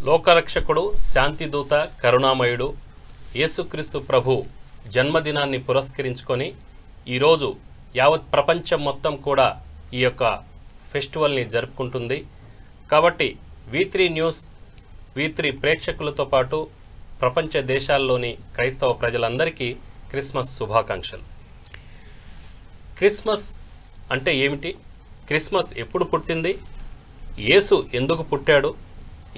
లోకరక్షకుడు, శాంతిదూత, కరుణామయుడు యేసుక్రీస్తు ప్రభు జన్మదినాన్ని పురస్కరించుకొని ఈరోజు యావత్ ప్రపంచం మొత్తం కూడా ఈ యొక్క ఫెస్టివల్ని జరుపుకుంటుంది. కాబట్టి V3 న్యూస్ V3 ప్రేక్షకులతో పాటు ప్రపంచ దేశాల్లోని క్రైస్తవ ప్రజలందరికీ క్రిస్మస్ శుభాకాంక్షలు. క్రిస్మస్ అంటే ఏమిటి? క్రిస్మస్ ఎప్పుడు పుట్టింది? యేసు ఎందుకు పుట్టాడు?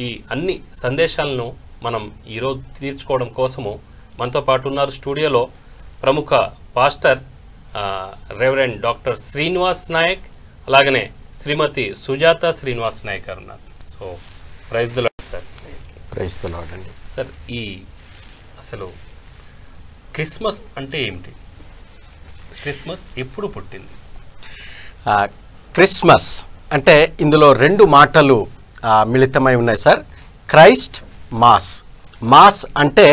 ఈ అన్ని సందేశాలను మనం ఈరోజు తీర్చుకోవడం కోసము మనతో పాటు ఉన్నారు స్టూడియోలో ప్రముఖ pastor reverend doctor Srinivas Naik, అలాగనే శ్రీమతి సుజాత శ్రీనివాస్ నాయక్ గారు ఉన్నారు. So praise the Lord sir. Praise the Lord అండి. సార్, ఈ అసలు క్రిస్మస్ అంటే ఏమిటి? క్రిస్మస్ ఎప్పుడు పుట్టింది? క్రిస్మస్ అంటే ఇందులో రెండు మాటలు మిళితమై ఉన్నాయి సార్. Christ, mass. మాస్ అంటే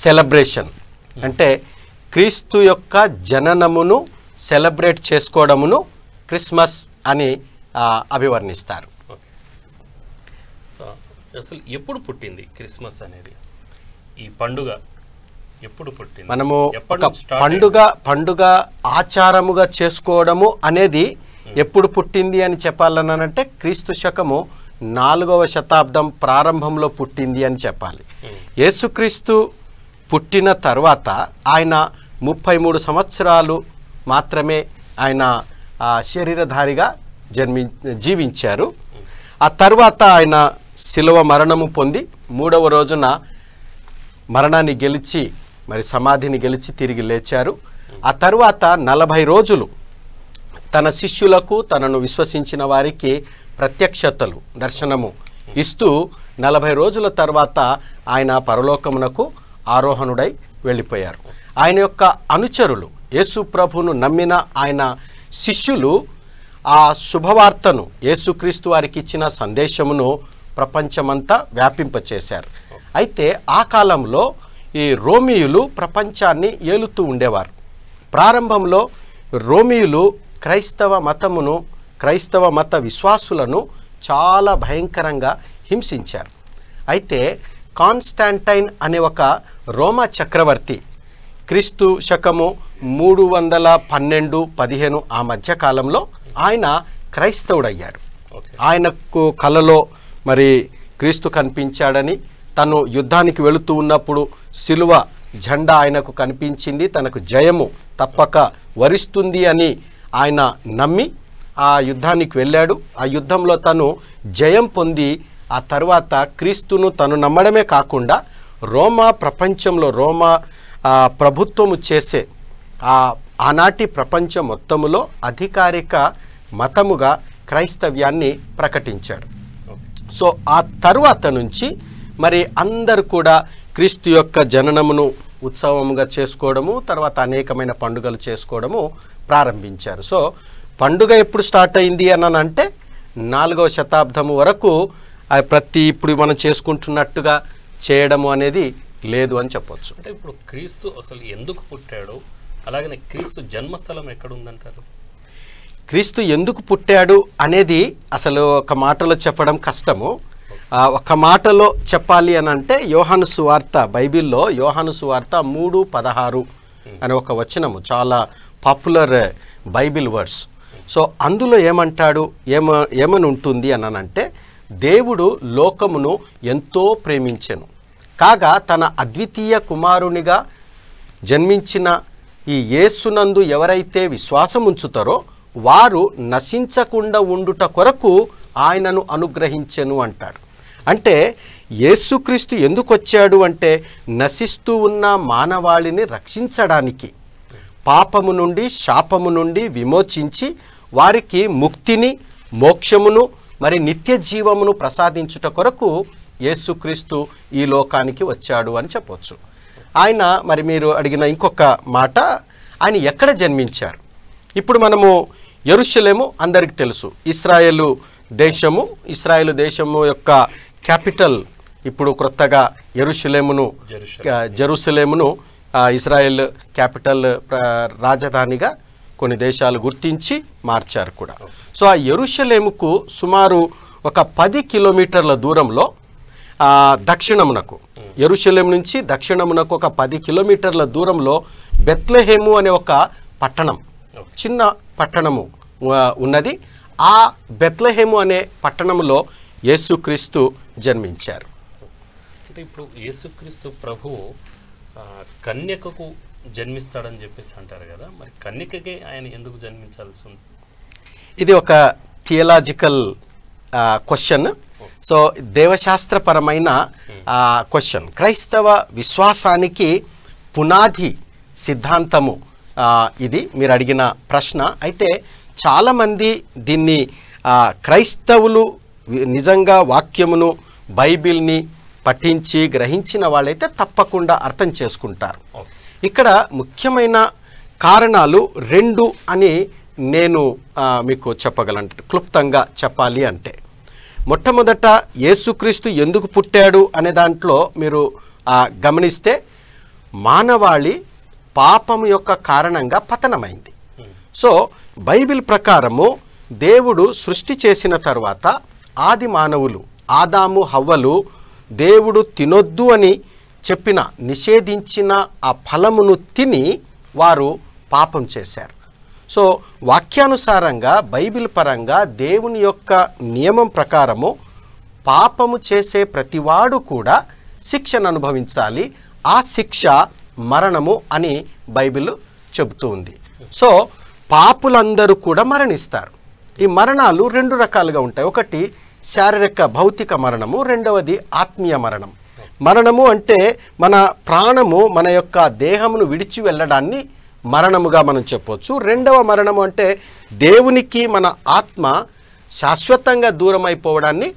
సెలబ్రేషన్, అంటే క్రీస్తు యొక్క జననమును సెలబ్రేట్ చేసుకోవడమును క్రిస్మస్ అని అభివర్ణిస్తారు. ఓకే, అసలు ఎప్పుడు పుట్టింది క్రిస్మస్ అనేది? ఈ పండుగ ఎప్పుడు పుట్టింది? మనము ఒక పండుగ ఆచారముగా చేసుకోవడము అనేది ఎప్పుడు పుట్టింది అని చెప్పాలనంటే క్రీస్తు శకము 4వ శతాబ్దం ప్రారంభంలో పుట్టింది అని చెప్పాలి. యేసుక్రీస్తు పుట్టిన తర్వాత ఆయన 33 సంవత్సరాలు మాత్రమే ఆయన శరీరధారిగా జీవించారు. ఆ తర్వాత ఆయన శిలువ మరణము పొంది 3వ రోజున మరణాన్ని గెలిచి మరి సమాధిని గెలిచి తిరిగి లేచారు. ఆ తర్వాత 40 రోజులు తన శిష్యులకు, తనను విశ్వసించిన వారికి ప్రత్యక్షతలు, దర్శనము ఇస్తూ 40 రోజుల తర్వాత ఆయన పరలోకమునకు ఆరోహణుడై వెళ్ళిపోయారు. ఆయన యొక్క అనుచరులు, యేసు ప్రభువును నమ్మిన ఆయన శిష్యులు ఆ శుభవార్తను, యేసుక్రీస్తు వారికి ఇచ్చిన సందేశమును ప్రపంచమంతా వ్యాపింపచేశారు. అయితే ఆ కాలంలో ఈ రోమియులు ప్రపంచాన్ని ఏలుతూ ఉండేవారు. ప్రారంభంలో రోమియులు క్రైస్తవ మతమును, క్రైస్తవ మత విశ్వాసులను చాలా భయంకరంగా హింసించారు. అయితే కాన్స్టాంటైన్ అనే ఒక రోమా చక్రవర్తి క్రీస్తు శకము 312-15 ఆ మధ్య కాలంలో ఆయన క్రైస్తవుడయ్యాడు. ఆయనకు కలలో మరి క్రీస్తు కనిపించాడని, తను యుద్ధానికి వెళుతూ ఉన్నప్పుడు సిలువ జెండా ఆయనకు కనిపించింది, తనకు జయము తప్పక వరిస్తుంది అని ఆయన నమ్మి ఆ యుద్ధానికి వెళ్ళాడు. ఆ యుద్ధంలో తను జయం పొంది ఆ తర్వాత క్రీస్తును తను నమ్మడమే కాకుండా రోమా ప్రపంచంలో రోమా ప్రభుత్వము చేసే ఆనాటి ప్రపంచం మొత్తములో అధికారిక మతముగా క్రైస్తవ్యాన్ని ప్రకటించాడు. సో ఆ తరువాత నుంచి మరి అందరూ కూడా క్రీస్తు యొక్క జననమును ఉత్సవముగా చేసుకోవడము, తర్వాత అనేకమైన పండుగలు చేసుకోవడము ప్రారంభించారు. సో పండుగ ఎప్పుడు స్టార్ట్ అయింది అని అంటే 4వ శతాబ్దము వరకు ఇప్పుడు మనం చేసుకుంటున్నట్టుగా చేయడము అనేది లేదు అని చెప్పొచ్చు. అంటే ఇప్పుడు క్రీస్తు అసలు ఎందుకు పుట్టాడు, అలాగనే క్రీస్తు జన్మస్థలం ఎక్కడ ఉందంటారు? క్రీస్తు ఎందుకు పుట్టాడు అనేది అసలు ఒక మాటలో చెప్పడం కష్టము. ఒక మాటలో చెప్పాలి అని అంటే యోహాను సువార్త, బైబిల్లో యోహాను సువార్త 3:16 అనే ఒక వచనము చాలా పాపులర్ బైబిల్ వర్డ్స్. సో అందులో ఏమంటాడు, ఏమని ఉంటుంది అనంటే, దేవుడు లోకమును ఎంతో ప్రేమించెను కాగా తన అద్వితీయ కుమారునిగా జన్మించిన ఈ యేసునందు ఎవరైతే విశ్వాసం ఉంచుతారో వారు నశించకుండా ఉండుట కొరకు ఆయనను అనుగ్రహించెను అంటాడు. అంటే యేసుక్రీస్తు ఎందుకు వచ్చాడు అంటే నశిస్తూ ఉన్న మానవాళిని రక్షించడానికి, పాపము నుండి శాపము నుండి విమోచించి వారికి ముక్తిని, మోక్షమును మరి నిత్య జీవమును ప్రసాదించుట కొరకు యేసుక్రీస్తు ఈ లోకానికి వచ్చాడు అని చెప్పవచ్చు. ఆయన మరి మీరు అడిగిన ఇంకొక మాట, ఆయన ఎక్కడ జన్మించారు? ఇప్పుడు మనము యెరూషలేము అందరికీ తెలుసు, ఇశ్రాయేలు దేశము యొక్క క్యాపిటల్ ఇప్పుడు క్రొత్తగా జెరూసలేమును ఇజ్రాయెల్ క్యాపిటల్ రాజధానిగా కొన్ని దేశాలు గుర్తించి మార్చారు కూడా. సో ఆ యెరూషలేముకు సుమారు ఒక 10 కిలోమీటర్ల దూరంలో దక్షిణమునకు, యెరూషలేము నుంచి దక్షిణమునకు ఒక 10 కిలోమీటర్ల దూరంలో బెత్లెహేము అనే ఒక పట్టణం, చిన్న పట్టణము ఉన్నది. ఆ బెత్లెహేము అనే పట్టణంలో యేసుక్రీస్తు జన్మించారు. అంటే ఇప్పుడు యేసుక్రీస్తు ప్రభువు కన్యకకు జన్మిస్తాడని చెప్పేసి అంటారు కదా, మరి కన్యకకే ఆయన ఎందుకు జన్మించాల్సి ఉంది? ఇది ఒక థియలాజికల్ క్వశ్చన్. సో దేవశాస్త్రపరమైన క్వశ్చన్. క్రైస్తవ విశ్వాసానికి పునాది సిద్ధాంతము ఇది మీరు అడిగిన ప్రశ్న. అయితే చాలామంది దీన్ని క్రైస్తవులు నిజంగా వాక్యమును బైబిల్ని పఠించి గ్రహించిన వాళ్ళైతే తప్పకుండా అర్థం చేసుకుంటారు. ఇక్కడ ముఖ్యమైన కారణాలు 2 అని నేను మీకు చెప్పగలను, క్లుప్తంగా చెప్పాలి అంటే. మొట్టమొదట యేసుక్రీస్తు ఎందుకు పుట్టాడు అనే దాంట్లో మీరు గమనిస్తే మానవాళి పాపము యొక్క కారణంగా పతనమైంది. సో బైబిల్ ప్రకారము దేవుడు సృష్టి చేసిన తర్వాత ఆది మానవులు ఆదాము హవ్వలు దేవుడు తినొద్దు అని చెప్పిన నిషేధించిన ఆ ఫలమును తిని వారు పాపం చేశారు. సో వాక్యానుసారంగా బైబిల్ పరంగా దేవుని యొక్క నియమం ప్రకారము పాపము చేసే ప్రతివాడు కూడా శిక్షను అనుభవించాలి. ఆ శిక్ష మరణము అని బైబిల్ చెబుతూ ఉంది. సో పాపులందరూ కూడా మరణిస్తారు. ఈ మరణాలు 2 రకాలుగా ఉంటాయి. ఒకటి శారీరక భౌతిక మరణము, రెండవది ఆత్మీయ మరణం. మరణము అంటే మన ప్రాణము మన యొక్క దేహమును విడిచి వెళ్ళడాన్ని మరణముగా మనం చెప్పవచ్చు. రెండవ మరణము అంటే దేవునికి మన ఆత్మ శాశ్వతంగా దూరం అయిపోవడాన్ని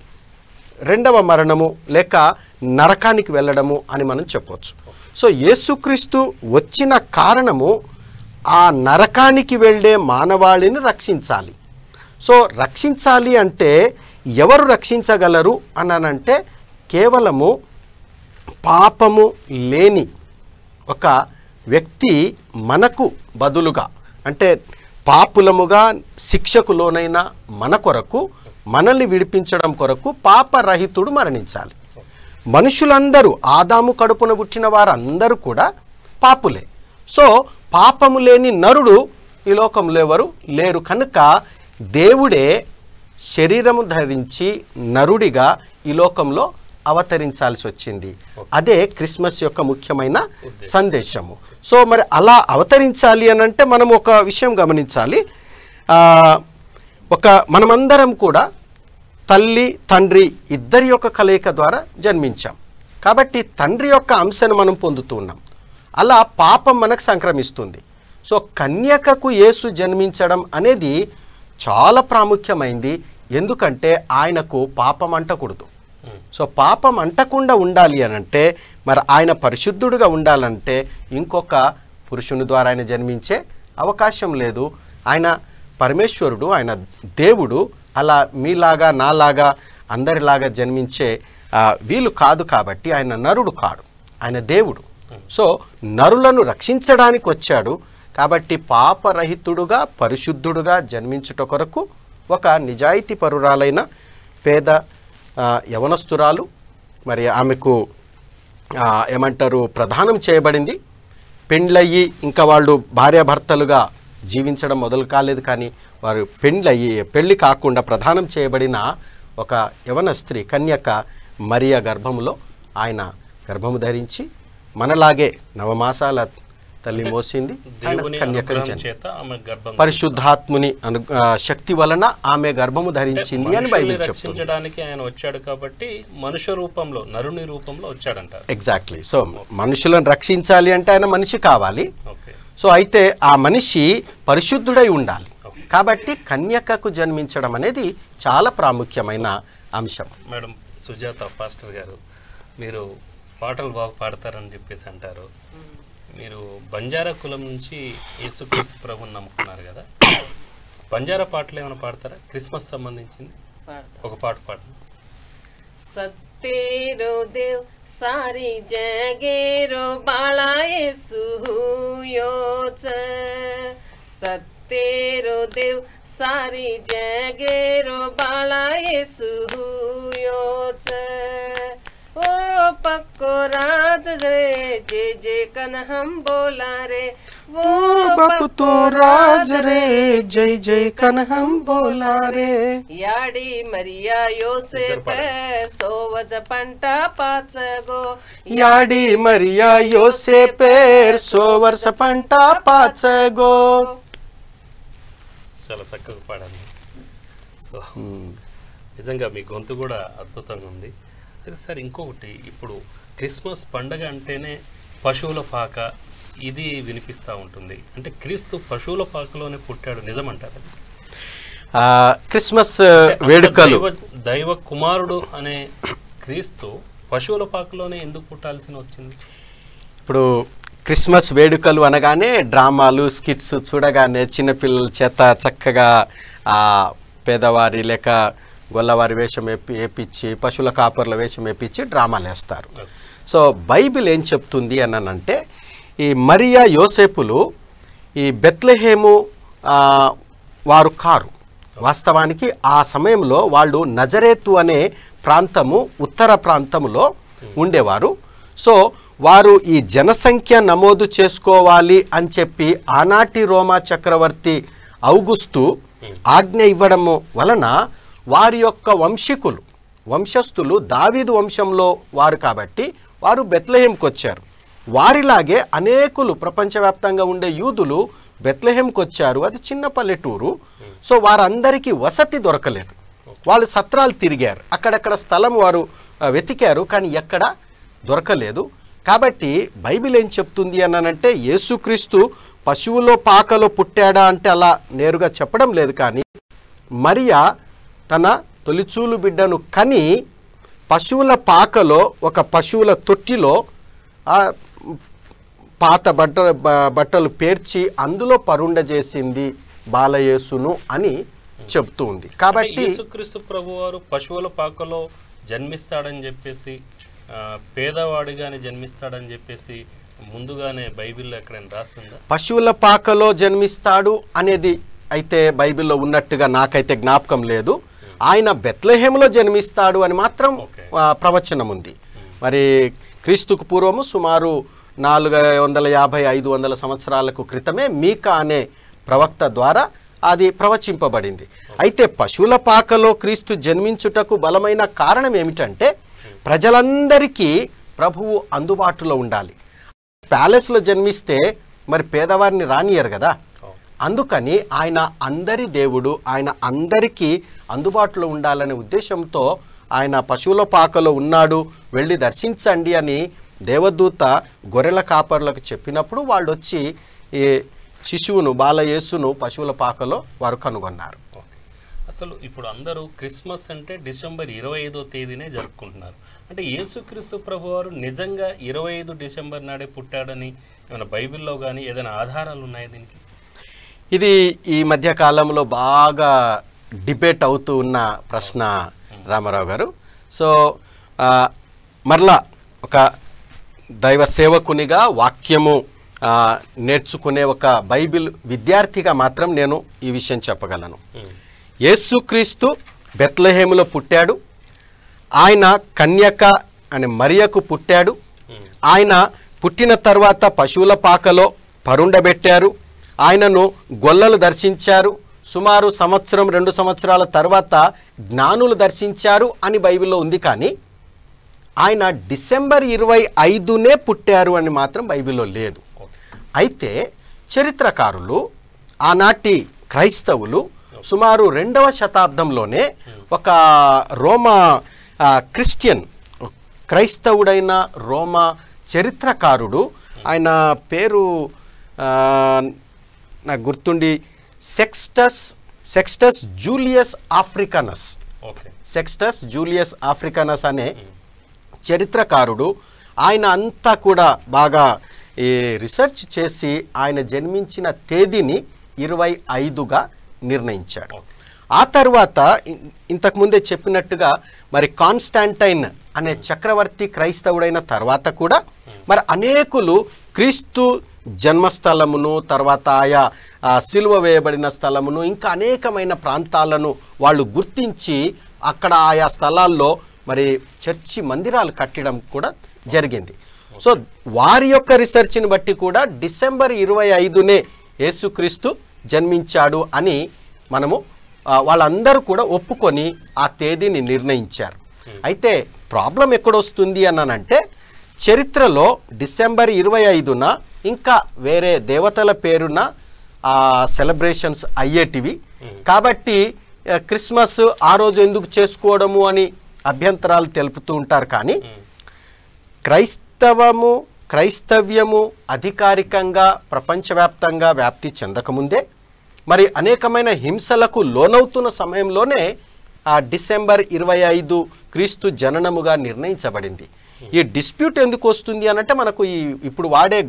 రెండవ మరణము లేక నరకానికి వెళ్ళడము అని మనం చెప్పవచ్చు. సో యేసుక్రీస్తు వచ్చిన కారణము ఆ నరకానికి వెళ్ళే మానవాళిని రక్షించాలి. సో రక్షించాలి అంటే ఎవరు రక్షించగలరు అనంటే కేవలము పాపము లేని ఒక వ్యక్తి మనకు బదులుగా, అంటే పాపులముగా శిక్షకు లోనైన మన కొరకు, మనల్ని విడిపించడం కొరకు పాపరహితుడు మరణించాలి. మనుషులందరూ ఆదాము కడుపున పుట్టిన వారందరూ కూడా పాపులే. సో పాపము లేని నరుడు ఈ లోకంలో ఎవరు లేరు. కనుక దేవుడే శరీరము ధరించి నరుడిగా ఈ లోకంలో అవతరించాల్సి వచ్చింది. అదే క్రిస్మస్ యొక్క ముఖ్యమైన సందేశము. సో మరి అలా అవతరించాలి అనంటే మనం ఒక విషయం గమనించాలి. మనమందరం కూడా తల్లి తండ్రి ఇద్దరి యొక్క కలయిక ద్వారా జన్మించాం. కాబట్టి తండ్రి యొక్క అంశను మనం పొందుతూ ఉన్నాం. అలా పాపం మనకు సంక్రమిస్తుంది. సో కన్యకకు యేసు జన్మించడం అనేది చాలా ప్రాముఖ్యమైంది. ఎందుకంటే ఆయనకు పాపం అంటకూడదు. సో పాపం అంటకుండా ఉండాలి అనంటే మరి ఆయన పరిశుద్ధుడుగా ఉండాలంటే ఇంకొక పురుషుని ద్వారా ఆయన జన్మించే అవకాశం లేదు. ఆయన పరమేశ్వరుడు, ఆయన దేవుడు. అలా మీలాగా నాలాగా అందరిలాగా జన్మించే వీలు కాదు. కాబట్టి ఆయన నరుడు కాడు, ఆయన దేవుడు. సో నరులను రక్షించడానికి వచ్చాడు. కాబట్టి పాపరహితుడుగా పరిశుద్ధుడుగా జన్మించుట కొరకు ఒక నిజాయితీ పరురాలైన పేద యవనస్తురాలు, మరి ఆమెకు ఏమంటారు ప్రదానం చేయబడింది. పెండ్లయ్యి ఇంకా వాళ్ళు భార్యాభర్తలుగా జీవించడం మొదలు కాలేదు. కానీ వారు పెళ్లి కాకుండా ప్రదానం చేయబడిన ఒక యవన స్త్రీ కన్యక మరియ గర్భములో ఆయన గర్భము ధరించి మనలాగే నవమాసాల తల్లి మోసింది. పరిశుద్ధాత్ముని శక్తి వలన ఆమె గర్భము ధరించింది అని బైబిల్ చెప్తుంది. ఆయన వచ్చాడు కాబట్టి మనుష్య రూపంలో, నరుని రూపంలో వచ్చాడంట. ఎగ్జాక్ట్లీ. సో మనుషులను రక్షించాలి అంటే ఆయన మనిషి కావాలి. సో అయితే ఆ మనిషి పరిశుద్ధుడై ఉండాలి. కాబట్టి కన్యకకు జన్మించడం అనేది చాలా ప్రాముఖ్యమైన అంశం. మేడం సుజాత పాస్టర్ గారు, మీరు పాటలు బాగా పాడతారని చెప్పేసి అంటారు. మీరు బంజారా కులం నుంచి యేసుక్రీస్తు ప్రభుని నమ్ముకున్నారు కదా, బంజారా పాటలు ఏమైనా పాడతారా క్రిస్మస్ సంబంధించింది? ఒక పాట పాడండి. సత్తేరో దేవ్ సారీ జగేరో బాళా యేసు యోచ, సత్తేరో దేవ్ సారీ జగేరో బాళా యేసు యోచ, जय कन हम बोला रे वो बापू तो राज रे जय जय कन हम बोला रे याडी मरिया योसेफ सोवज पंट पाच गो याडी मरिया యోసేపేర్ సోవర్స పంట పాచగో. చాలా చక్కగా పాడాను. సో నిజంగా మీ గొంతు కూడా అద్భుతంగా ఉంది. అయితే సార్ ఇంకొకటి, ఇప్పుడు క్రిస్మస్ పండగ అంటేనే పశువుల పాక ఇది వినిపిస్తూ ఉంటుంది. అంటే క్రీస్తు పశువుల పాకలోనే పుట్టాడు, నిజమంటారు? క్రిస్మస్ వేడుకలు, దైవ కుమారుడు అనే క్రీస్తు పశువుల పాకలోనే ఎందుకు పుట్టాల్సి వచ్చింది? ఇప్పుడు క్రిస్మస్ వేడుకలు అనగానే డ్రామాలు, స్కిట్స్ చూడగానే చిన్నపిల్లల చేత చక్కగా పేదవారి లేక గొల్లవారి వేషం వేపించి పశువుల కాపర్ల వేషం వేపించి డ్రామాలు వేస్తారు. సో బైబిల్ ఏం చెప్తుంది అనంటే, ఈ మరియా యోసేపులు ఈ బెత్లెహేము వారు కారు. వాస్తవానికి ఆ సమయంలో వాళ్ళు నజరేతు అనే ప్రాంతము, ఉత్తర ప్రాంతంలో ఉండేవారు. సో వారు ఈ జనసంఖ్య నమోదు చేసుకోవాలి అని చెప్పి ఆనాటి రోమా చక్రవర్తి ఔగుస్తు ఆజ్ఞ ఇవ్వడము వలన వారి యొక్క వంశస్థులు దావీదు వంశంలో వారు కాబట్టి వారు బెత్లెహేంకి వచ్చారు. వారిలాగే అనేకులు ప్రపంచవ్యాప్తంగా ఉండే యూదులు బెత్లెహేంకి వచ్చారు. అది చిన్న పల్లెటూరు. సో వారందరికీ వసతి దొరకలేదు. వాళ్ళు సత్రాలు తిరిగారు, అక్కడక్కడ స్థలం వారు వెతికారు, కానీ ఎక్కడ దొరకలేదు. కాబట్టి బైబిల్ ఏం చెప్తుంది అనంటే, యేసుక్రీస్తు పశువులో పాకలో పుట్టాడా అంటే అలా నేరుగా చెప్పడం లేదు, కానీ మరియా తన తొలిచూలు బిడ్డను కని పశువుల పాకలో, ఒక పశువుల తొట్టిలో పాత బట్టలు పేర్చి అందులో పరుండజేసింది బాలయేసును అని చెప్తూ ఉంది. కాబట్టి యేసుక్రీస్తు ప్రభువారు పశువుల పాకలో జన్మిస్తాడని చెప్పేసి, పేదవాడిగానే జన్మిస్తాడని చెప్పేసి ముందుగానే బైబిల్లో ఎక్కడైనా రాస్తుందా? పశువుల పాకలో జన్మిస్తాడు అనేది అయితే బైబిల్లో ఉన్నట్టుగా నాకైతే జ్ఞాపకం లేదు. ఆయన బెత్లెహేములో జన్మిస్తాడు అని మాత్రం ప్రవచనం ఉంది. మరి క్రీస్తుకు పూర్వము సుమారు 450-500 సంవత్సరాలకు క్రితమే మీకా అనే ప్రవక్త ద్వారా అది ప్రవచింపబడింది. అయితే పశువుల పాకలో క్రీస్తు జన్మించుటకు బలమైన కారణం ఏమిటంటే, ప్రజలందరికీ ప్రభువు అందుబాటులో ఉండాలి. ప్యాలెస్లో జన్మిస్తే మరి పేదవారిని రానియరు కదా. అందుకని ఆయన అందరి దేవుడు, ఆయన అందరికీ అందుబాటులో ఉండాలనే ఉద్దేశంతో ఆయన పశువుల పాకలో ఉన్నాడు, వెళ్ళి దర్శించండి అని దేవదూత గొర్రెల కాపర్లకు చెప్పినప్పుడు వాళ్ళు వచ్చి ఈ శిశువును, బాలయేసును పశువుల పాకలో వారు కనుగొన్నారు. అసలు ఇప్పుడు అందరూ క్రిస్మస్ అంటే డిసెంబర్ 25వ తేదీనే జరుపుకుంటున్నారు. అంటే యేసుక్రీస్తు ప్రభువారు నిజంగా 25 డిసెంబర్ నాడే పుట్టాడని ఏమైనా బైబిల్లో కానీ ఏదైనా ఆధారాలు ఉన్నాయా దీనికి? ఇది ఈ మధ్య కాలంలో బాగా డిబేట్ అవుతూ ఉన్న ప్రశ్న రామారావు గారు. సో మరలా ఒక దైవ సేవకునిగా, వాక్యము నేర్చుకునే ఒక బైబిల్ విద్యార్థిగా మాత్రం నేను ఈ విషయం చెప్పగలను. యేసుక్రీస్తు బెత్లెహేములో పుట్టాడు. ఆయన కన్యక అనే మరియకు పుట్టాడు. ఆయన పుట్టిన తర్వాత పశువుల పాకలో పరుండబెట్టారు. ఆయనను గొల్లలు దర్శించారు. సుమారు 1-2 సంవత్సరాల తర్వాత జ్ఞానులు దర్శించారు అని బైబిల్లో ఉంది. కానీ ఆయన డిసెంబర్ 25నే పుట్టారు అని మాత్రం బైబిల్లో లేదు. అయితే చరిత్రకారులు, ఆనాటి క్రైస్తవులు సుమారు 2వ శతాబ్దంలోనే ఒక రోమా క్రిస్టియన్, క్రైస్తవుడైన రోమా చరిత్రకారుడు, ఆయన పేరు నాకు గుర్తుండి సెక్స్టస్ జూలియస్ ఆఫ్రికనస్. సెక్స్టస్ జూలియస్ ఆఫ్రికనస్ అనే చరిత్రకారుడు, ఆయన అంతా కూడా బాగా ఈ రిసర్చ్ చేసి ఆయన జన్మించిన తేదీని 25గా నిర్ణయించాడు. ఆ తర్వాత ఇంతకుముందే చెప్పినట్టుగా మరి కాన్స్టాంటైన్ అనే చక్రవర్తి క్రైస్తవుడైన తర్వాత కూడా మరి అనేకులు క్రీస్తు జన్మస్థలమును, తర్వాత ఆయా సిలువ వేయబడిన స్థలమును, ఇంకా అనేకమైన ప్రాంతాలను వాళ్ళు గుర్తించి అక్కడ ఆయా స్థలాల్లో మరి చర్చి మందిరాలు కట్టడం కూడా జరిగింది. సో వారి యొక్క రీసెర్చ్ని బట్టి కూడా డిసెంబర్ 25నే యేసుక్రీస్తు జన్మించాడు అని మనము వాళ్ళందరూ కూడా ఒప్పుకొని ఆ తేదీని నిర్ణయించారు. అయితే ప్రాబ్లం ఎక్కడొస్తుంది అన్నానంటే చరిత్రలో డిసెంబర్ 25న ఇంకా వేరే దేవతల పేరున సెలబ్రేషన్స్ అయ్యేటివి. కాబట్టి క్రిస్మస్ ఆ రోజు ఎందుకు చేసుకోవడము అని అభ్యంతరాలు తెలుపుతూ ఉంటారు. కానీ క్రైస్తవ్యము అధికారికంగా ప్రపంచవ్యాప్తంగా వ్యాప్తి చెందకముందే మరి అనేకమైన హింసలకు లోనవుతున్న సమయంలోనే ఆ డిసెంబర్ 25 క్రీస్తు జననముగా నిర్ణయించబడింది. ఈ డిస్ప్యూట్ ఎందుకు వస్తుంది అనంటే మనకు ఇప్పుడు వాడే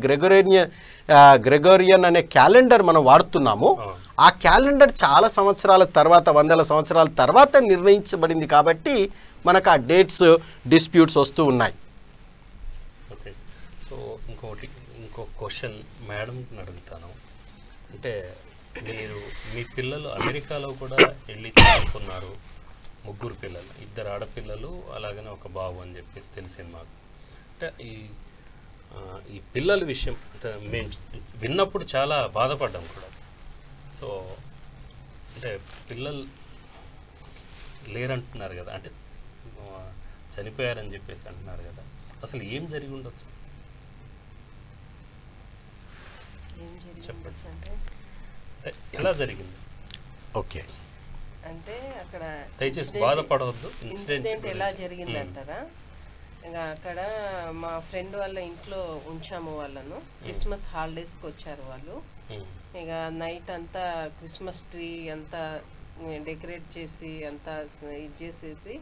గ్రెగోరియన్ అనే క్యాలెండర్ మనం వాడుతున్నాము. ఆ క్యాలెండర్ చాలా సంవత్సరాల తర్వాత, వందల సంవత్సరాల తర్వాత నిర్ణయించబడింది కాబట్టి మనకు ఆ డేట్స్ డిస్ప్యూట్స్ వస్తూ ఉన్నాయి. ఓకే, సో ఇంకో క్వశ్చన్ మేడంని అడుగుతాను. అంటే మీరు మీ పిల్లలు అమెరికాలో కూడా వెళ్ళి చదువుకున్నారు, 3 పిల్లలు, 2 ఆడపిల్లలు అలాగనే ఒక బాబు అని చెప్పేసి తెలిసింది మాకు. అంటే ఈ పిల్లల విషయం అంటే మేము విన్నప్పుడు చాలా బాధపడ్డాం కూడా. సో అంటే పిల్లలు లేరంటున్నారు కదా, అంటే చనిపోయారని చెప్పేసి అంటున్నారు కదా, అసలు ఏం జరిగి ఉండొచ్చు చెప్పండి, అంటే ఎలా జరిగింది? ఓకే, అంటే అక్కడ దయచేసి బాధపడవద్దు. ఇన్సిడెంట్ ఎలా జరిగిందంటారా? ఇంకా అక్కడ మా ఫ్రెండ్ వాళ్ళ ఇంట్లో ఉంచాము వాళ్ళను. క్రిస్మస్ హాలిడేస్కి వచ్చారు వాళ్ళు. ఇక నైట్ అంతా క్రిస్మస్ ట్రీ అంతా డెకరేట్ చేసి అంతా ఇది చేసేసి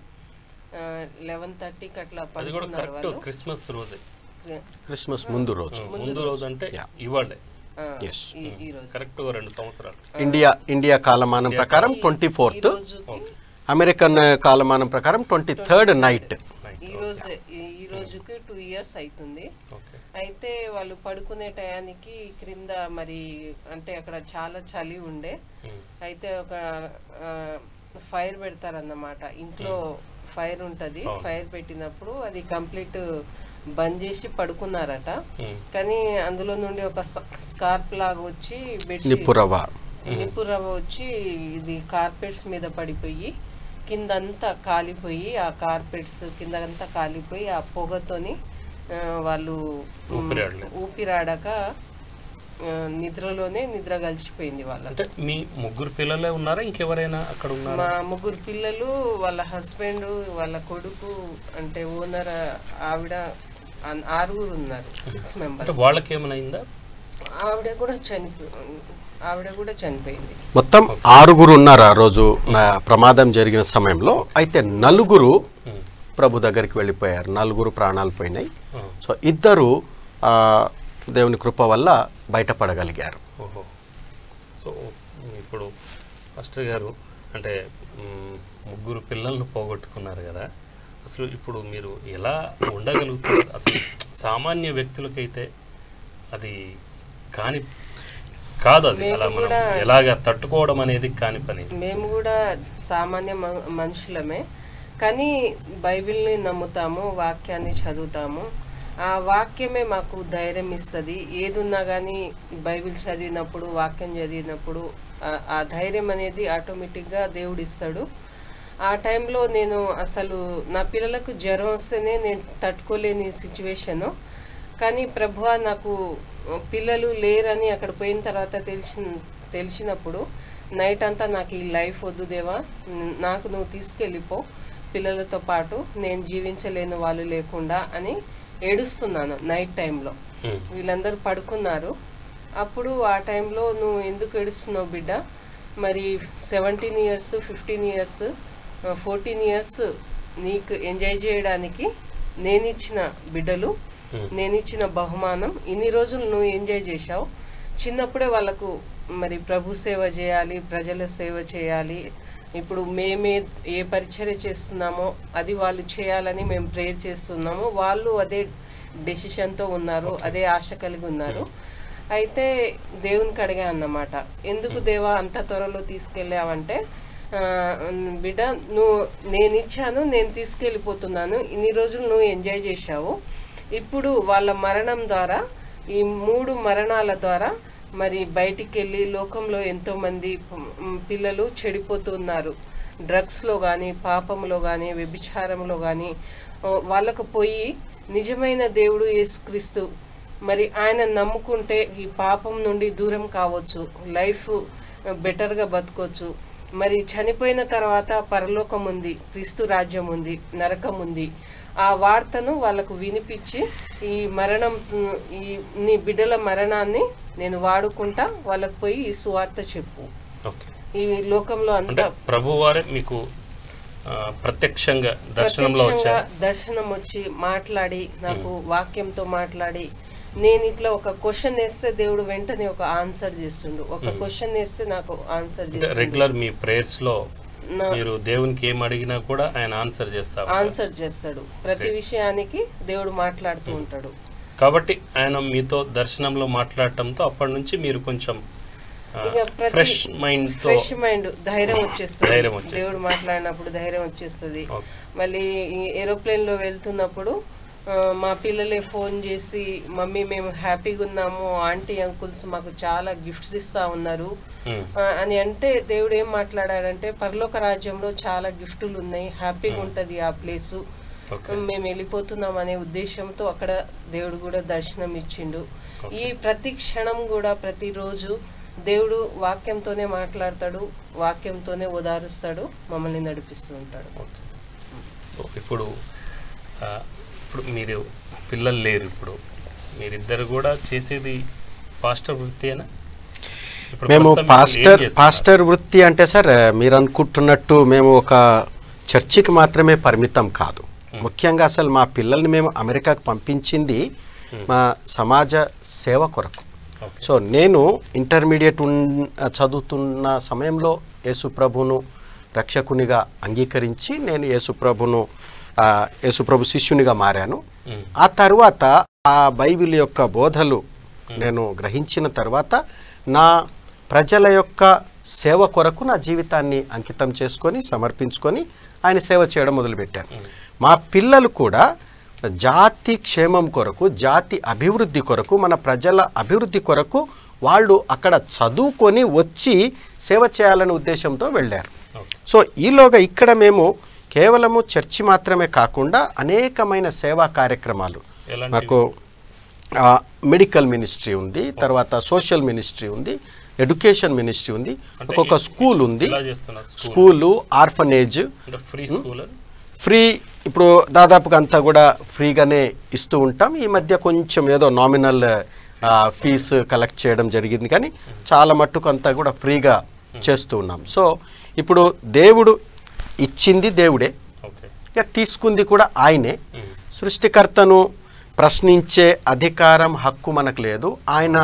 11:30కి అట్లా పడుకున్నారు వాళ్ళు. క్రిస్మస్ రోజే, క్రిస్మస్ ముందు రోజు అంటే ఇవాళే ఈ రోజు కరెక్ట్ 2 సంవత్సరాలు. ఇండియా కాలమానం ప్రకారం 24th, అమెరికన్ కాలమానం ప్రకారం 23rd నైట్. ఈ రోజుకి 2 years అవుతుంది. అయితే వాళ్ళు పడుకునే టయానికి క్రింద మరి అంటే అక్కడ చాలా చలి ఉండే. అయితే ఒక ఫైర్ పెడతారన్నమాట, ఇంట్లో ఫైర్ ఉంటుంది. ఫైర్ పెట్టినప్పుడు అది కంప్లీట్ బంద్ చేసి పడుకున్నారట. కానీ అందులో నుండి ఒక స్కార్ప్ లాగా వచ్చి నిప్పు రవ్వ వచ్చి ఇది కార్పెట్స్ మీద పడిపోయి కిందంతా కాలిపోయి, ఆ కార్పెట్స్ కిందంతా కాలిపోయి ఆ పొగతోని వాళ్ళు ఊపిరాడక నిద్రలోనే నిద్ర కలిసిపోయింది వాళ్ళ. అంటే మీ 3 పిల్లలే ఉన్నారా, ఇంకెవరైనా అక్కడ ఉన్నారా? మా 3 పిల్లలు, వాళ్ళ హస్బెండ్, వాళ్ళ కొడుకు, అంటే ఓనర్ ఆవిడ, 6 ఉన్నారు, 6 members. వాళ్ళకి ఏమైనా అయిందా? ఆవిడ కూడా చనిపోయింది. మొత్తం 6 ఉన్నారు ఆ రోజు ప్రమాదం జరిగిన సమయంలో. అయితే 4 ప్రభు దగ్గరికి వెళ్ళిపోయారు, 4 ప్రాణాలు పోయినాయి. సో 2 దేవుని కృప వల్ల బయటపడగలిగారు. ఓహో, సో ఇప్పుడు మాస్టర్ గారు అంటే 3 పిల్లలను పోగొట్టుకున్నారు కదా, అసలు ఇప్పుడు మీరు ఎలా ఉండగలుగుతారు? అసలు సామాన్య వ్యక్తులకైతే అది కాని కాదు, అది అలా మనం ఎలాగా తట్టుకోవడం అనేది కాని పని. మేము కూడా సామాన్య మనుషులమే, కానీ బైబిల్ని నమ్ముతాము, వాక్యాన్ని చదువుతాము. ఆ వాక్యమే మాకు ధైర్యం ఇస్తుంది. ఏదున్నా కానీ బైబిల్ చదివినప్పుడు, వాక్యం చదివినప్పుడు ఆ ధైర్యం అనేది ఆటోమేటిక్గా దేవుడు ఇస్తాడు. ఆ టైంలో నేను అసలు నా పిల్లలకు జ్వరం వస్తేనే నేను తట్టుకోలేని సిచ్యువేషను. కానీ ప్రభువా నాకు పిల్లలు లేరని అక్కడ పోయిన తర్వాత తెలిసినప్పుడు నైట్ అంతా నాకు ఈ లైఫ్ వద్దు దేవా, నాకు నువ్వు తీసుకెళ్ళిపో పిల్లలతో పాటు, నేను జీవించలేను వాళ్ళు లేకుండా అని ఏడుస్తున్నాను నైట్ టైంలో. వీళ్ళందరూ పడుకున్నారు. అప్పుడు ఆ టైంలో నువ్వు ఎందుకు ఏడుస్తున్నావు బిడ్డ, మరి 17 years 15 years 14 years నీకు ఎంజాయ్ చేయడానికి నేనిచ్చిన బిడ్డలు, నేనిచ్చిన బహుమానం, ఇన్ని రోజులు నువ్వు ఎంజాయ్ చేశావు. చిన్నప్పుడే వాళ్ళకు మరి ప్రభు సేవ చేయాలి, ప్రజల సేవ చేయాలి. ఇప్పుడు మేమే ఏ పరిచర్య చేస్తున్నామో అది వాళ్ళు చేయాలని మేము ప్రేయర్ చేస్తున్నాము. వాళ్ళు అదే డెసిషన్తో ఉన్నారు, అదే ఆశ కలిగి ఉన్నారు. అయితే దేవునికి అడిగా అన్నమాట, ఎందుకు దేవా అంత త్వరలో తీసుకెళ్ళావంటే, బిడ్డ నువ్వు నేను ఇచ్చాను, నేను తీసుకెళ్ళిపోతున్నాను, ఇన్ని రోజులు నువ్వు ఎంజాయ్ చేశావు, ఇప్పుడు వాళ్ళ మరణం ద్వారా, ఈ 3 మరణాల ద్వారా మరి బయటికి వెళ్ళి లోకంలో ఎంతోమంది పిల్లలు చెడిపోతున్నారు. డ్రగ్స్లో కానీ, పాపంలో కానీ, వ్యభిచారంలో కానీ వాళ్ళకు పోయి నిజమైన దేవుడు యేసుక్రీస్తు మరి ఆయన నమ్ముకుంటే ఈ పాపం నుండి దూరం కావచ్చు, లైఫ్ బెటర్గా బతకొచ్చు. మరి చనిపోయిన తర్వాత పరలోకం ఉంది, క్రీస్తు రాజ్యం ఉంది, నరకం ఉంది. ఆ వార్తను వాళ్ళకు వినిపించి ఈ మరణం, ఈ నీ బిడ్డల మరణాన్ని నేను వాడుకుంటా, వాళ్ళకు పోయి ఈ సువార్త చెప్పు. ఈ లోకంలో అంతా ప్రభువారే మీకు ప్రత్యక్షంగా దర్శనం వచ్చి మాట్లాడి, నాకు వాక్యంతో మాట్లాడి, నేను ఇట్లా ఒక క్వశ్చన్ వేస్తే దేవుడు వెంటనే ఒక ఆన్సర్ చేస్తుండు. ఒక క్వశ్చన్ వేస్తే నాకు ఆన్సర్ చేస్తుండు. రెగ్యులర్ మీ ప్రేయర్స్ లో మీరు దేవునికి ఏం అడిగినా కూడా ఆయన ఆన్సర్ చేస్తాడు. ప్రతి విషయానికి దేవుడు మాట్లాడుతూ ఉంటాడు. కాబట్టి ఆయన మీతో దర్శనంలో మాట్లాడటంతో అప్పటి నుంచి మీరు కొంచెం ఫ్రెష్ మైండ్ ధైర్యం వచ్చేస్తుంది. దేవుడు మాట్లాడినప్పుడు ధైర్యం వచ్చేస్తుంది. మళ్ళీ ఏరోప్లేన్ లో వెళ్తున్నప్పుడు మా పిల్లలే ఫోన్ చేసి, మమ్మీ మేము హ్యాపీగా ఉన్నాము, ఆంటీ అంకుల్స్ మాకు చాలా గిఫ్ట్స్ ఇస్తా ఉన్నారు అని అంటే, దేవుడు ఏం మాట్లాడాడంటే పరలోక రాజ్యంలో చాలా గిఫ్టులు ఉన్నాయి, హ్యాపీగా ఉంటది ఆ ప్లేసు, మేము వెళ్ళిపోతున్నాం అనే ఉద్దేశంతో అక్కడ దేవుడు కూడా దర్శనం ఇచ్చిండు. ఈ ప్రతి క్షణం కూడా ప్రతిరోజు దేవుడు వాక్యంతోనే మాట్లాడతాడు, వాక్యంతోనే ఓదారుస్తాడు, మమ్మల్ని నడిపిస్తూ ఉంటాడు. సో ఇప్పుడు మీరు పిల్లలు లేరు, ఇప్పుడు మీరిద్దరు కూడా చేసేది పాస్టర్ వృత్తియేనా? మేము పాస్టర్ వృత్తి అంటే సార్, మీరు అనుకుంటున్నట్టు మేము ఒక చర్చికి మాత్రమే పరిమితం కాదు. ముఖ్యంగా అసలు మా పిల్లల్ని మేము అమెరికాకు పంపించింది మా సమాజ సేవ కొరకు. సో నేను ఇంటర్మీడియట్ చదువుతున్న సమయంలో యేసుప్రభును రక్షకునిగా అంగీకరించి నేను యేసుప్రభు శిష్యునిగా మారాను. ఆ తర్వాత ఆ బైబిల్ యొక్క బోధలు నేను గ్రహించిన తర్వాత నా ప్రజల యొక్క సేవ కొరకు నా జీవితాన్ని అంకితం చేసుకొని సమర్పించుకొని ఆయన సేవ చేయడం మొదలుపెట్టాను. మా పిల్లలు కూడా జాతి క్షేమం కొరకు, జాతి అభివృద్ధి కొరకు, మన ప్రజల అభివృద్ధి కొరకు వాళ్ళు అక్కడ చదువుకొని వచ్చి సేవ చేయాలనే ఉద్దేశంతో వెళ్ళారు. సో ఈలోగా ఇక్కడ మేము కేవలము చర్చి మాత్రమే కాకుండా అనేకమైన సేవా కార్యక్రమాలు, మాకు మెడికల్ మినిస్ట్రీ ఉంది, తర్వాత సోషల్ మినిస్ట్రీ ఉంది, ఎడ్యుకేషన్ మినిస్ట్రీ ఉంది, ఒక్కొక్క స్కూల్ ఉంది, స్కూలు, ఆర్ఫనేజ్, ఫ్రీ ఇప్పుడు దాదాపుగా అంతా కూడా ఫ్రీగానే ఇస్తూ ఉంటాం. ఈ మధ్య కొంచెం ఏదో నామినల్ ఫీజు కలెక్ట్ చేయడం జరిగింది, కానీ చాలా మట్టుకు అంతా కూడా ఫ్రీగా చేస్తూ ఉన్నాం. సో ఇప్పుడు దేవుడు ఇచ్చింది దేవుడే, ఇక తీసుకుంది కూడా ఆయనే. సృష్టికర్తను ప్రశ్నించే అధికారం, హక్కు మనకు లేదు. ఆయన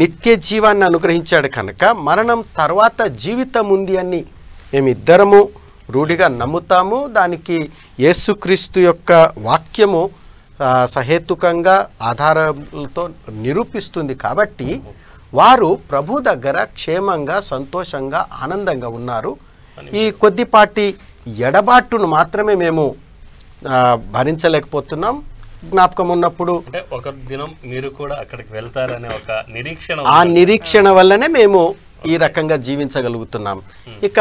నిత్య జీవాన్ని అనుగ్రహించాడు కనుక మరణం తర్వాత జీవితం ఉంది అని మేమిద్దరము రూఢిగా నమ్ముతాము. దానికి యేసుక్రీస్తు యొక్క వాక్యము సహేతుకంగా ఆధారాలతో నిరూపిస్తుంది. కాబట్టి వారు ప్రభు దగ్గర క్షేమంగా, సంతోషంగా, ఆనందంగా ఉన్నారు. ఈ కొద్దిపాటి ఎడబాటును మాత్రమే మేము భరించలేకపోతున్నాం. జ్ఞాపకం ఉన్నప్పుడు ఒక దినం మీరు కూడా అక్కడికి వెళ్తారనే ఒక నిరీక్షణ, ఆ నిరీక్షణ వల్లనే మేము ఈ రకంగా జీవించగలుగుతున్నాం. ఇక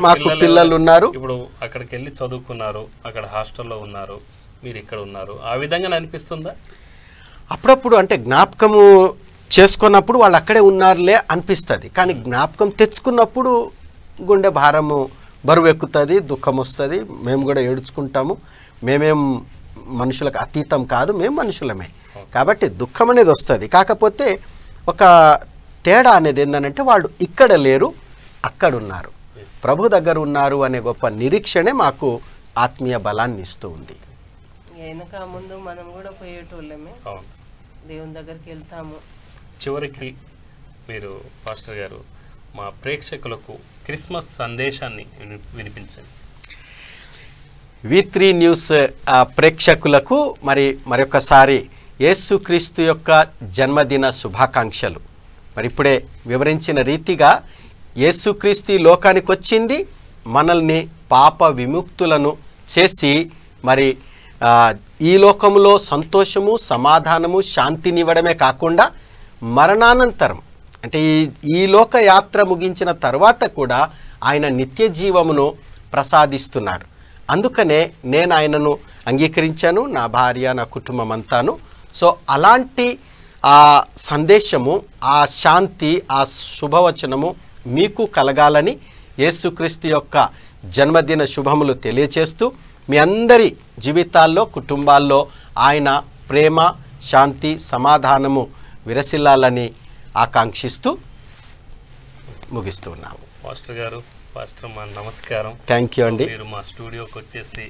మాకు పిల్లలు ఉన్నారు, ఇప్పుడు అక్కడికి వెళ్ళి చదువుకున్నారు, అక్కడ హాస్టల్లో ఉన్నారు, మీరు ఇక్కడ ఉన్నారు, ఆ విధంగా అనిపిస్తుందా? అప్పుడప్పుడు అంటే జ్ఞాపకము చేసుకున్నప్పుడు వాళ్ళు అక్కడే ఉన్నారులే అనిపిస్తుంది, కానీ జ్ఞాపకం తెచ్చుకున్నప్పుడు గుండె భారము బరువు ఎక్కుతుంది, దుఃఖం వస్తుంది, మేము కూడా ఏడ్చుకుంటాము. మేమేం మనుషులకు అతీతం కాదు, మేము మనుషులమే, కాబట్టి దుఃఖం అనేది వస్తుంది. కాకపోతే ఒక తేడా అనేది ఏంటంటే వాళ్ళు ఇక్కడ లేరు, అక్కడ ఉన్నారు, ప్రభు దగ్గర ఉన్నారు అనే గొప్ప నిరీక్షణే మాకు ఆత్మీయ బలాన్ని ఇస్తూ ఉంది. వెనక ముందు మనం కూడా పోయేటోళ్ళమే, దేవుని దగ్గరికి వెళ్తాము. చివరికి మీరు పాస్టర్ గారు మా ప్రేక్షకులకు క్రిస్మస్ సందేశాన్ని వినిపించండి. V3 న్యూస్ ప్రేక్షకులకు మరొకసారి యేసుక్రీస్తు యొక్క జన్మదిన శుభాకాంక్షలు. మరి ఇప్పుడే వివరించిన రీతిగా యేసుక్రీస్తు ఈ లోకానికి వచ్చింది మనల్ని పాప విముక్తులను చేసి మరి ఈ లోకంలో సంతోషము, సమాధానము, శాంతినివ్వడమే కాకుండా మరణానంతరం అంటే ఈ లోక యాత్ర ముగించిన తర్వాత కూడా ఆయన నిత్య జీవమును ప్రసాదిస్తున్నాడు. అందుకనే నేను ఆయనను అంగీకరించాను, నా భార్య, నా కుటుంబం అంతాను. సో అలాంటి ఆ సందేశము, ఆ శాంతి, ఆ శుభవచనము మీకు కలగాలని యేసుక్రీస్తు యొక్క జన్మదిన శుభములు తెలియచేస్తూ మీ అందరి జీవితాల్లో, కుటుంబాల్లో ఆయన ప్రేమ, శాంతి, సమాధానము విరసిల్లాలని ఆకాంక్షిస్తూ ముగిస్తున్నాము. పాస్టర్ గారు, పాస్టర్ మా నమస్కారం. థ్యాంక్ యూ అండి. మీరు మా స్టూడియోకి వచ్చేసి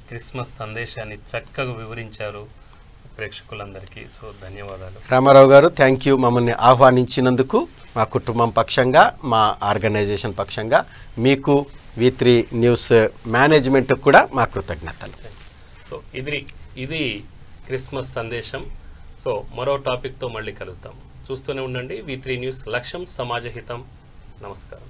క్రిస్మస్ సందేశాన్ని చక్కగా వివరించారు ప్రేక్షకులందరికీ. సో ధన్యవాదాలు. రామారావు గారు, థ్యాంక్ యూ. మమ్మల్ని ఆహ్వానించినందుకు మా కుటుంబం పక్షంగా, మా ఆర్గనైజేషన్ పక్షంగా మీకు V3 న్యూస్ మేనేజ్మెంట్ కూడా మా కృతజ్ఞతలు. సో ఇది క్రిస్మస్ సందేశం. సో మరో టాపిక్తో మళ్ళీ కలుద్దాం. చూస్తూనే ఉండండి V3 న్యూస్. లక్ష్యం సమాజ హితం. నమస్కారం.